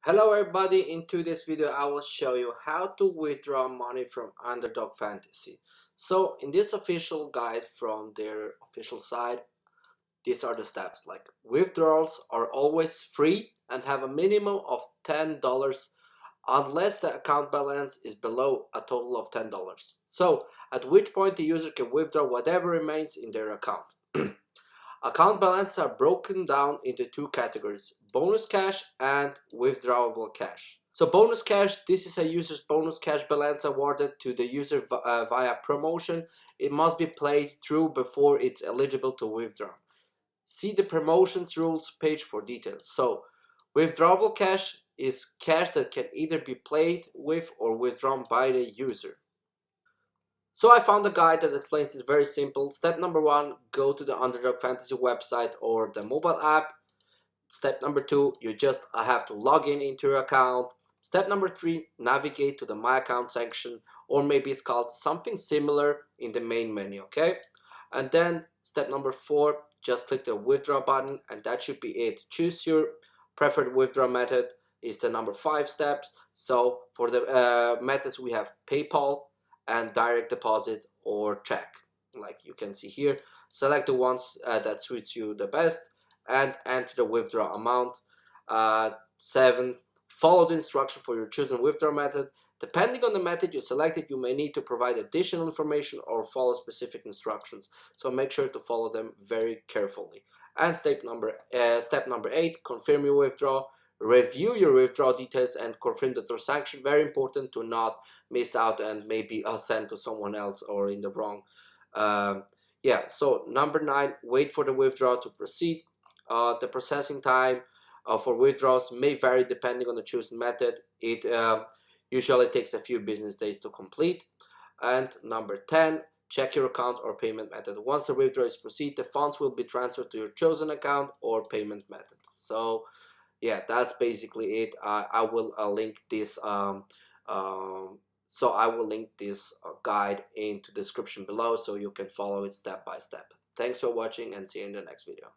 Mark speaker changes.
Speaker 1: Hello everybody, in today's video I will show you how to withdraw money from Underdog Fantasy. So in this official guide from their official site, these are the steps. Like, withdrawals are always free and have a minimum of $10 unless the account balance is below a total of $10. So at which point the user can withdraw whatever remains in their account. Account balances are broken down into two categories: bonus cash and withdrawable cash. So bonus cash, this is a user's bonus cash balance awarded to the user via promotion. It must be played through before it's eligible to withdraw. See the promotions rules page for details. So withdrawable cash is cash that can either be played with or withdrawn by the user. So I found a guide that explains it very simple. Step number one, go to the Underdog Fantasy website or the mobile app. Step number two, you just have to log in into your account. Step number three, navigate to the My Account section, or maybe it's called something similar in the main menu, okay? And then step number four, just click the withdraw button and that should be it. Choose your preferred withdrawal method is the number 5 steps. So for the methods we have PayPal and direct deposit or check, like you can see here. Select the ones that suits you the best and enter the withdrawal amount. 7. Follow the instruction for your chosen withdrawal method. Depending on the method you selected, you may need to provide additional information or follow specific instructions. So make sure to follow them very carefully. And step number 8, confirm your withdrawal. Review your withdrawal details and confirm the transaction. Very important to not miss out and maybe send to someone else or in the wrong. Yeah, so number 9, wait for the withdrawal to proceed. The processing time for withdrawals may vary depending on the chosen method. It usually takes a few business days to complete. And number 10, check your account or payment method. Once the withdrawal is proceed, the funds will be transferred to your chosen account or payment method. So yeah, that's basically it. I will link this guide into the description below so you can follow it step by step. Thanks for watching and see you in the next video.